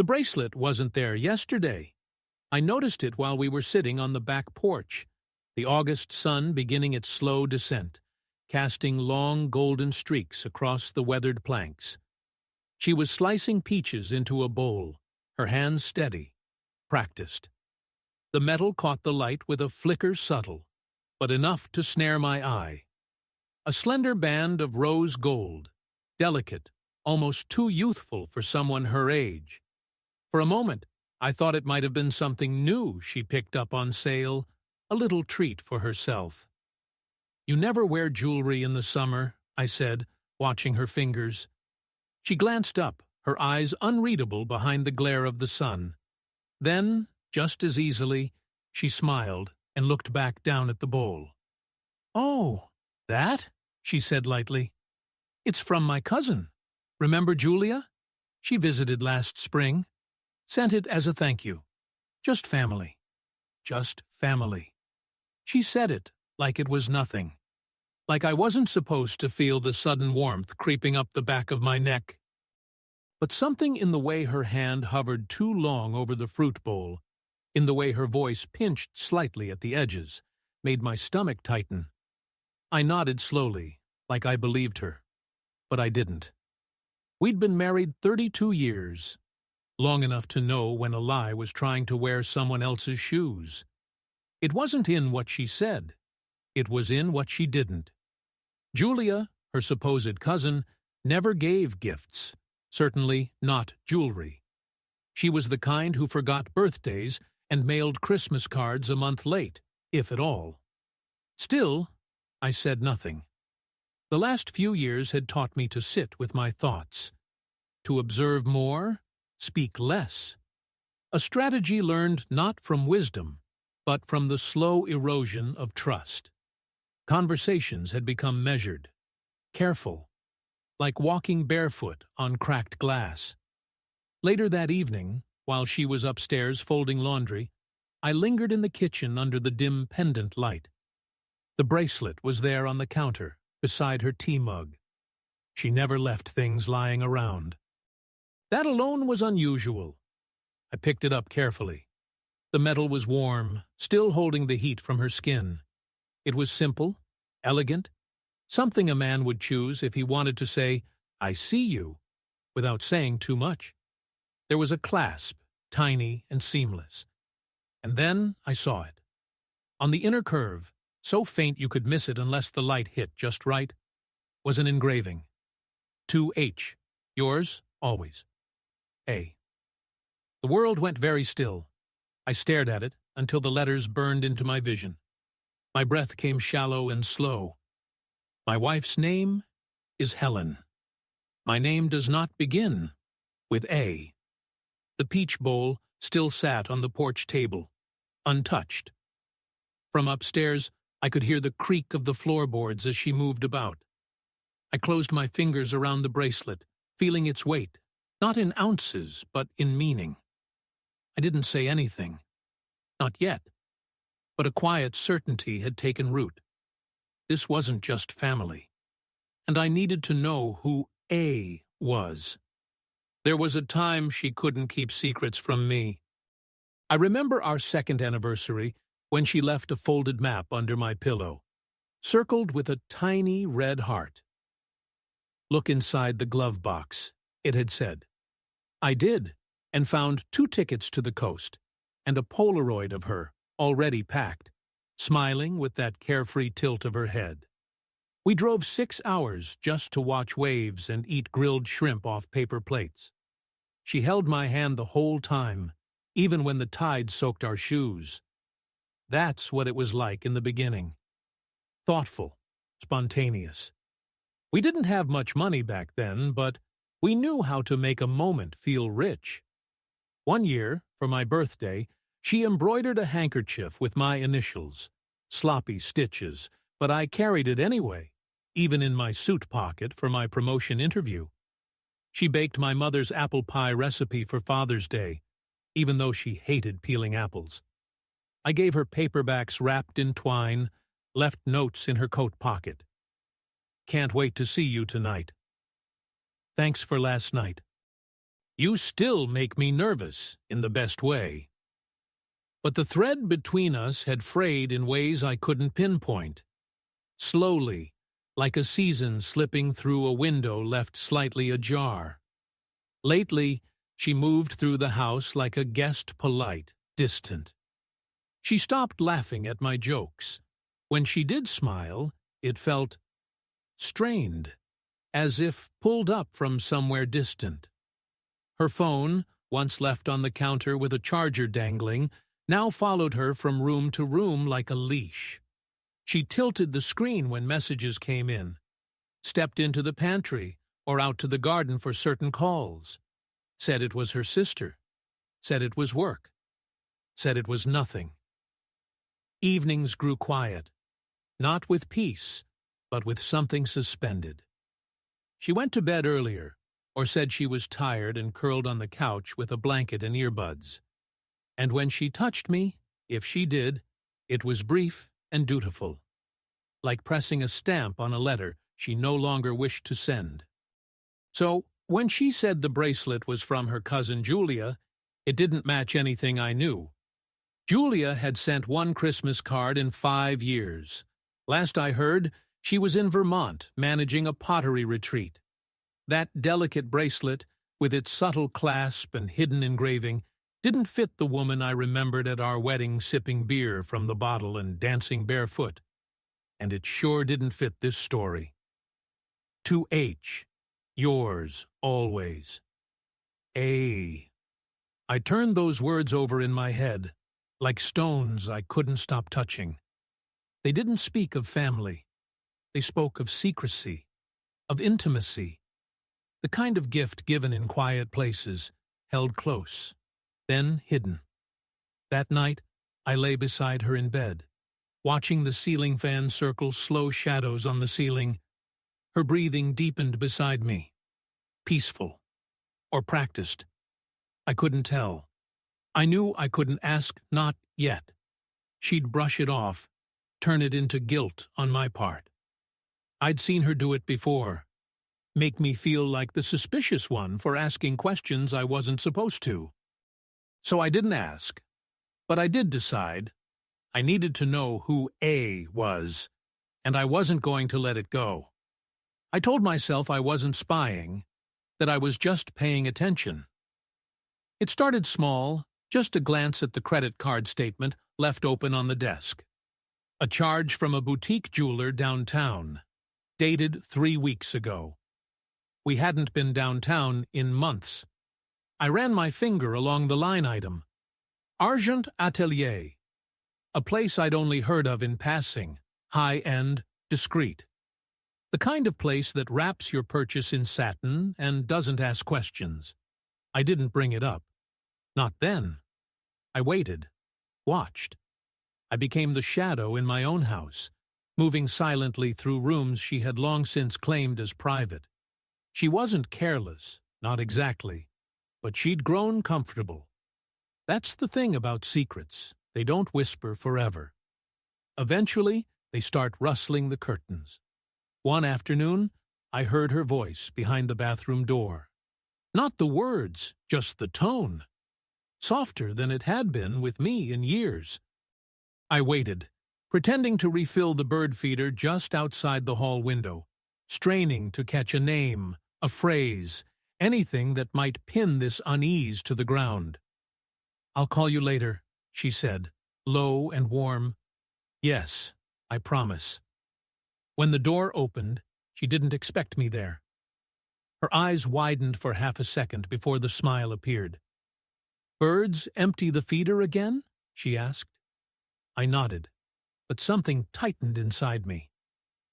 The bracelet wasn't there yesterday. I noticed it while we were sitting on the back porch, the August sun beginning its slow descent, casting long golden streaks across the weathered planks. She was slicing peaches into a bowl, her hands steady, practiced. The metal caught the light with a flicker subtle, but enough to snare my eye. A slender band of rose gold, delicate, almost too youthful for someone her age. For a moment, I thought it might have been something new she picked up on sale, a little treat for herself. "You never wear jewelry in the summer," I said, watching her fingers. She glanced up, her eyes unreadable behind the glare of the sun. Then, just as easily, she smiled and looked back down at the bowl. "Oh, that?" she said lightly. "It's from my cousin. Remember Julia? She visited last spring. Sent it as a thank you. Just family. Just family." She said it like it was nothing. Like I wasn't supposed to feel the sudden warmth creeping up the back of my neck. But something in the way her hand hovered too long over the fruit bowl, in the way her voice pinched slightly at the edges, made my stomach tighten. I nodded slowly, like I believed her. But I didn't. We'd been married 32 years. Long enough to know when a lie was trying to wear someone else's shoes. It wasn't in what she said. It was in what she didn't. Julia, her supposed cousin, never gave gifts, certainly not jewelry. She was the kind who forgot birthdays and mailed Christmas cards a month late, if at all. Still, I said nothing. The last few years had taught me to sit with my thoughts, to observe more, speak less. A strategy learned not from wisdom, but from the slow erosion of trust. Conversations had become measured, careful, like walking barefoot on cracked glass. Later that evening, while she was upstairs folding laundry, I lingered in the kitchen under the dim pendant light. The bracelet was there on the counter, beside her tea mug. She never left things lying around. That alone was unusual. I picked it up carefully. The metal was warm, still holding the heat from her skin. It was simple, elegant, something a man would choose if he wanted to say, "I see you," without saying too much. There was a clasp, tiny and seamless. And then I saw it. On the inner curve, so faint you could miss it unless the light hit just right, was an engraving. To H. Yours, always. A. The world went very still. I stared at it until the letters burned into my vision. My breath came shallow and slow. My wife's name is Helen. My name does not begin with A. The peach bowl still sat on the porch table, untouched. From upstairs, I could hear the creak of the floorboards as she moved about. I closed my fingers around the bracelet, feeling its weight, not in ounces, but in meaning. I didn't say anything. Not yet. But a quiet certainty had taken root. This wasn't just family. And I needed to know who A was. There was a time she couldn't keep secrets from me. I remember our second anniversary when she left a folded map under my pillow, circled with a tiny red heart. "Look inside the glove box," it had said. I did, and found 2 tickets to the coast, and a Polaroid of her, already packed, smiling with that carefree tilt of her head. We drove 6 hours just to watch waves and eat grilled shrimp off paper plates. She held my hand the whole time, even when the tide soaked our shoes. That's what it was like in the beginning. Thoughtful, spontaneous. We didn't have much money back then, but we knew how to make a moment feel rich. One year, for my birthday, she embroidered a handkerchief with my initials, sloppy stitches, but I carried it anyway, even in my suit pocket for my promotion interview. She baked my mother's apple pie recipe for Father's Day, even though she hated peeling apples. I gave her paperbacks wrapped in twine, left notes in her coat pocket. "Can't wait to see you tonight. Thanks for last night. You still make me nervous, in the best way. But the thread between us had frayed in ways I couldn't pinpoint. Slowly, like a season slipping through a window left slightly ajar. Lately, she moved through the house like a guest, polite, distant. She stopped laughing at my jokes. When she did smile, it felt strained, as if pulled up from somewhere distant. Her phone, once left on the counter with a charger dangling, now followed her from room to room like a leash. She tilted the screen when messages came in, stepped into the pantry or out to the garden for certain calls, said it was her sister, said it was work, said it was nothing. Evenings grew quiet, not with peace, but with something suspended. She went to bed earlier, or said she was tired and curled on the couch with a blanket and earbuds. And when she touched me, if she did, it was brief and dutiful, like pressing a stamp on a letter she no longer wished to send. So, when she said the bracelet was from her cousin Julia, it didn't match anything I knew. Julia had sent one Christmas card in 5 years. Last I heard, she was in Vermont managing a pottery retreat. That delicate bracelet, with its subtle clasp and hidden engraving, didn't fit the woman I remembered at our wedding sipping beer from the bottle and dancing barefoot. And it sure didn't fit this story. To H. Yours, always. A. I turned those words over in my head, like stones I couldn't stop touching. They didn't speak of family. They spoke of secrecy, of intimacy, the kind of gift given in quiet places, held close, then hidden. That night, I lay beside her in bed, watching the ceiling fan circle slow shadows on the ceiling. Her breathing deepened beside me. Peaceful. Or practiced. I couldn't tell. I knew I couldn't ask, not yet. She'd brush it off, turn it into guilt on my part. I'd seen her do it before. Make me feel like the suspicious one for asking questions I wasn't supposed to. So I didn't ask. But I did decide. I needed to know who A was, and I wasn't going to let it go. I told myself I wasn't spying, that I was just paying attention. It started small, just a glance at the credit card statement left open on the desk. A charge from a boutique jeweler downtown, dated 3 weeks ago. We hadn't been downtown in months. I ran my finger along the line item. Argent Atelier. A place I'd only heard of in passing, high-end, discreet. The kind of place that wraps your purchase in satin and doesn't ask questions. I didn't bring it up. Not then. I waited, watched. I became the shadow in my own house, moving silently through rooms she had long since claimed as private. She wasn't careless, not exactly, but she'd grown comfortable. That's the thing about secrets. They don't whisper forever. Eventually, they start rustling the curtains. One afternoon, I heard her voice behind the bathroom door. Not the words, just the tone. Softer than it had been with me in years. I waited, pretending to refill the bird feeder just outside the hall window, straining to catch a name, a phrase, anything that might pin this unease to the ground. "I'll call you later," she said, low and warm. "Yes, I promise." When the door opened, she didn't expect me there. Her eyes widened for half a second before the smile appeared. "Birds empty the feeder again?" she asked. I nodded, but something tightened inside me.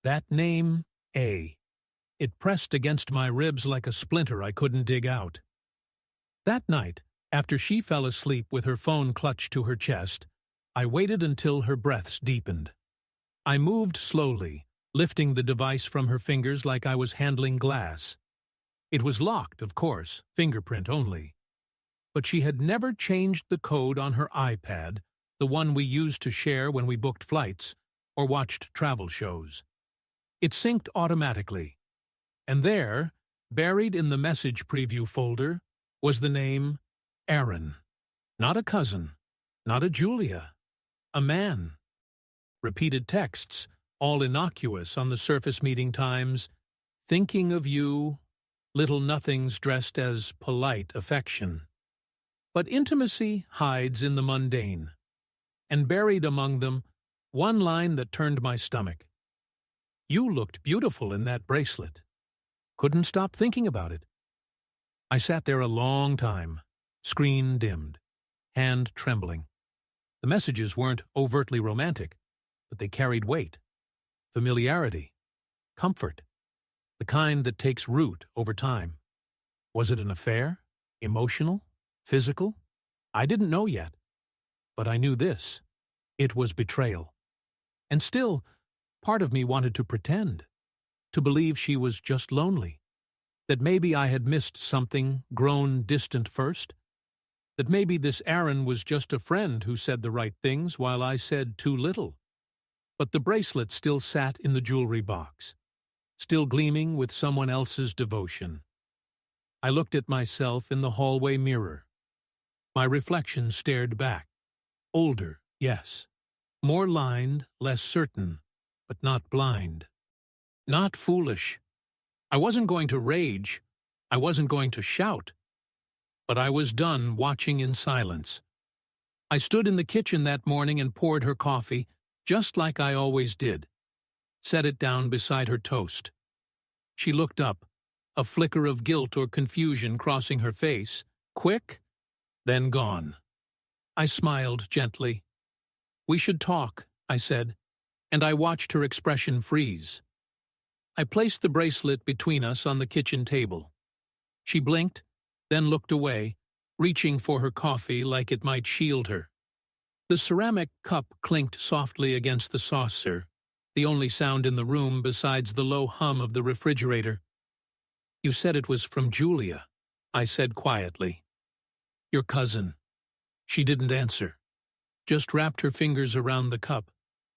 That name, A. It pressed against my ribs like a splinter I couldn't dig out. That night, after she fell asleep with her phone clutched to her chest, I waited until her breaths deepened. I moved slowly, lifting the device from her fingers like I was handling glass. It was locked, of course, fingerprint only. But she had never changed the code on her iPad, the one we used to share when we booked flights or watched travel shows. It synced automatically. And there, buried in the message preview folder, was the name Aaron. Not a cousin, not a Julia, a man. Repeated texts, all innocuous on the surface meeting times, thinking of you, little nothings dressed as polite affection. But intimacy hides in the mundane, and buried among them, one line that turned my stomach. You looked beautiful in that bracelet. Couldn't stop thinking about it. I sat there a long time, screen dimmed, hand trembling. The messages weren't overtly romantic, but they carried weight, familiarity, comfort, the kind that takes root over time. Was it an affair? Emotional? Physical? I didn't know yet. But I knew this. It was betrayal. And still, part of me wanted to pretend, to believe she was just lonely, that maybe I had missed something, grown distant first, that maybe this Aaron was just a friend who said the right things while I said too little. But the bracelet still sat in the jewelry box, still gleaming with someone else's devotion. I looked at myself in the hallway mirror. My reflection stared back. Older, yes. More lined, less certain, but not blind. Not foolish. I wasn't going to rage. I wasn't going to shout. But I was done watching in silence. I stood in the kitchen that morning and poured her coffee, just like I always did. Set it down beside her toast. She looked up, a flicker of guilt or confusion crossing her face, quick, then gone. I smiled gently. We should talk, I said, and I watched her expression freeze. I placed the bracelet between us on the kitchen table. She blinked, then looked away, reaching for her coffee like it might shield her. The ceramic cup clinked softly against the saucer, the only sound in the room besides the low hum of the refrigerator. You said it was from Julia, I said quietly. Your cousin. She didn't answer, just wrapped her fingers around the cup,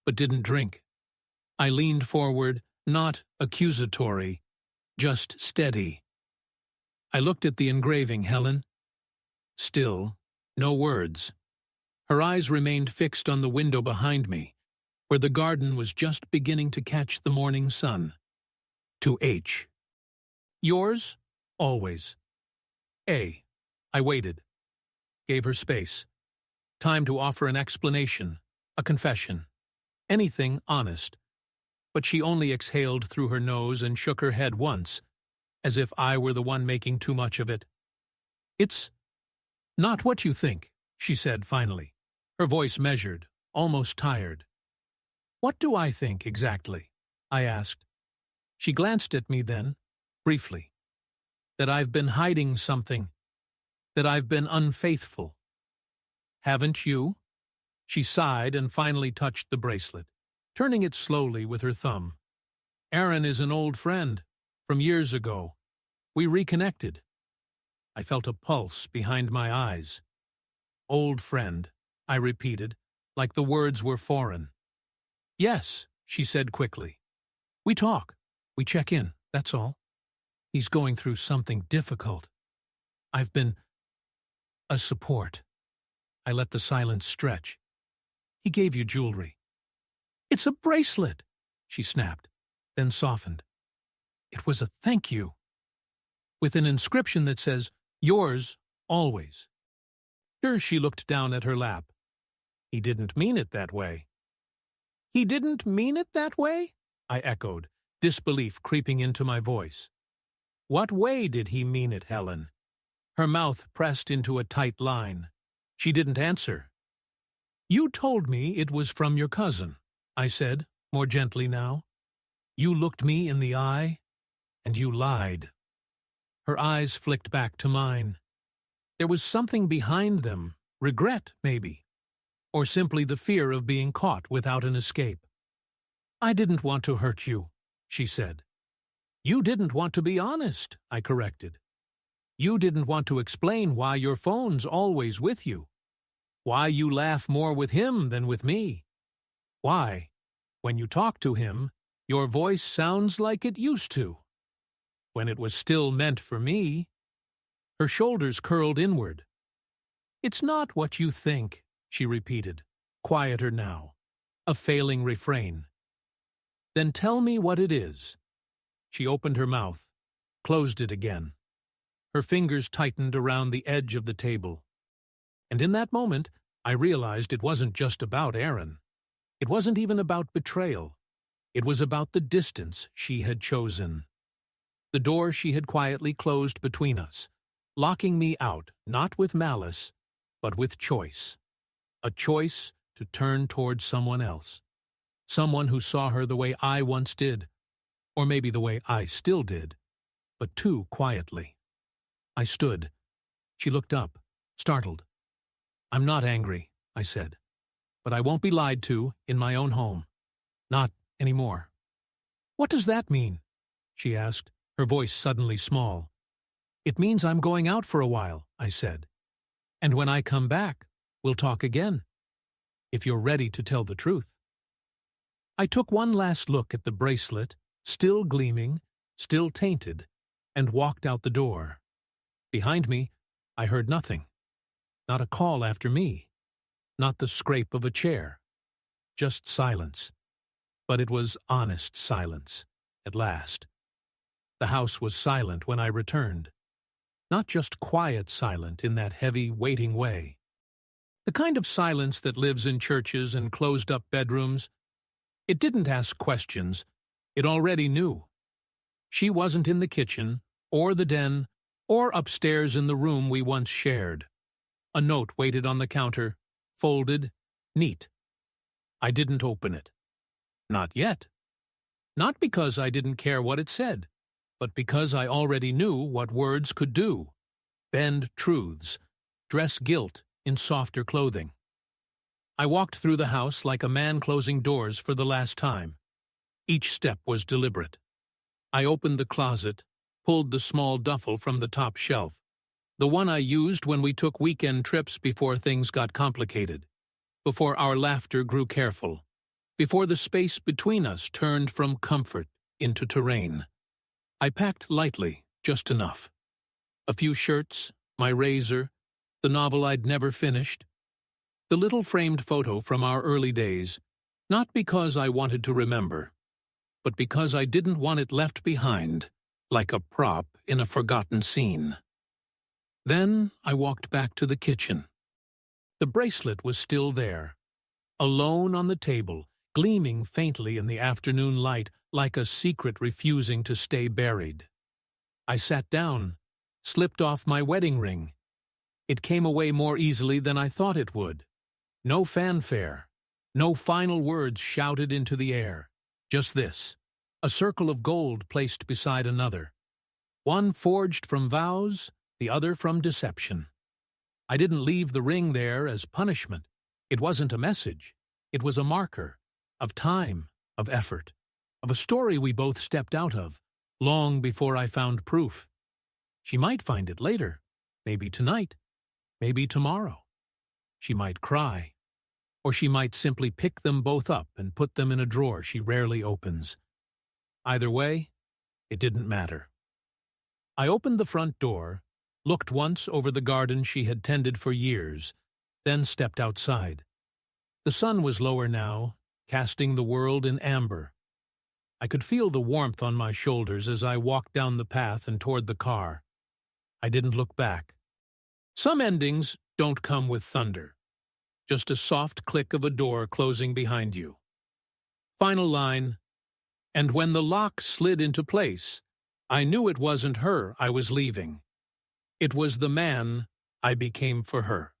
but didn't drink. I leaned forward, not accusatory, just steady. I looked at the engraving, Helen. Still, no words. Her eyes remained fixed on the window behind me, where the garden was just beginning to catch the morning sun. To H. Yours, always. A. I waited. Gave her space. Time to offer an explanation, a confession. Anything honest. But she only exhaled through her nose and shook her head once, as if I were the one making too much of it. It's not what you think, she said finally, her voice measured, almost tired. What do I think exactly? I asked. She glanced at me then, briefly. That I've been hiding something. That I've been unfaithful. Haven't you? She sighed and finally touched the bracelet, turning it slowly with her thumb. Aaron is an old friend, from years ago. We reconnected. I felt a pulse behind my eyes. Old friend, I repeated, like the words were foreign. Yes, she said quickly. We talk. We check in, that's all. He's going through something difficult. I've been a support. I let the silence stretch. He gave you jewelry. It's a bracelet, she snapped, then softened. It was a thank you, with an inscription that says, yours, always. Sure, she looked down at her lap. He didn't mean it that way. He didn't mean it that way? I echoed, disbelief creeping into my voice. What way did he mean it, Helen? Her mouth pressed into a tight line. She didn't answer. You told me it was from your cousin, I said, more gently now. You looked me in the eye, and you lied. Her eyes flicked back to mine. There was something behind them, regret, maybe, or simply the fear of being caught without an escape. I didn't want to hurt you, she said. You didn't want to be honest, I corrected. You didn't want to explain why your phone's always with you, why you laugh more with him than with me, why, when you talk to him, your voice sounds like it used to, when it was still meant for me. Her shoulders curled inward. "It's not what you think," she repeated, quieter now, a failing refrain. "Then tell me what it is." She opened her mouth, closed it again. Her fingers tightened around the edge of the table. And in that moment, I realized it wasn't just about Aaron. It wasn't even about betrayal. It was about the distance she had chosen. The door she had quietly closed between us, locking me out, not with malice, but with choice. A choice to turn toward someone else. Someone who saw her the way I once did, or maybe the way I still did, but too quietly. I stood. She looked up, startled. "I'm not angry," I said, "but I won't be lied to in my own home. Not anymore." "What does that mean?" she asked, her voice suddenly small. "It means I'm going out for a while," I said. "And when I come back, we'll talk again. If you're ready to tell the truth." I took one last look at the bracelet, still gleaming, still tainted, and walked out the door. Behind me, I heard nothing. Not a call after me. Not the scrape of a chair. Just silence. But it was honest silence, at last. The house was silent when I returned. Not just quiet silent in that heavy, waiting way. The kind of silence that lives in churches and closed-up bedrooms. It didn't ask questions. It already knew. She wasn't in the kitchen, or the den, or upstairs in the room we once shared. A note waited on the counter, folded, neat. I didn't open it. Not yet. Not because I didn't care what it said, but because I already knew what words could do. Bend truths, dress guilt in softer clothing. I walked through the house like a man closing doors for the last time. Each step was deliberate. I opened the closet, pulled the small duffel from the top shelf, the one I used when we took weekend trips before things got complicated, before our laughter grew careful, before the space between us turned from comfort into terrain. I packed lightly, just enough. A few shirts, my razor, the novel I'd never finished, the little framed photo from our early days, not because I wanted to remember, but because I didn't want it left behind, like a prop in a forgotten scene. Then I walked back to the kitchen. The bracelet was still there, alone on the table, gleaming faintly in the afternoon light like a secret refusing to stay buried. I sat down, slipped off my wedding ring. It came away more easily than I thought it would. No fanfare, no final words shouted into the air. Just this, a circle of gold placed beside another. One forged from vows, the other from deception. I didn't leave the ring there as punishment. It wasn't a message. It was a marker of time, of effort, of a story we both stepped out of, long before I found proof. She might find it later, maybe tonight, maybe tomorrow. She might cry, or she might simply pick them both up and put them in a drawer she rarely opens. Either way, it didn't matter. I opened the front door, looked once over the garden she had tended for years, then stepped outside. The sun was lower now, casting the world in amber. I could feel the warmth on my shoulders as I walked down the path and toward the car. I didn't look back. Some endings don't come with thunder. Just a soft click of a door closing behind you. Final line, and when the lock slid into place, I knew it wasn't her I was leaving. It was the man I became for her.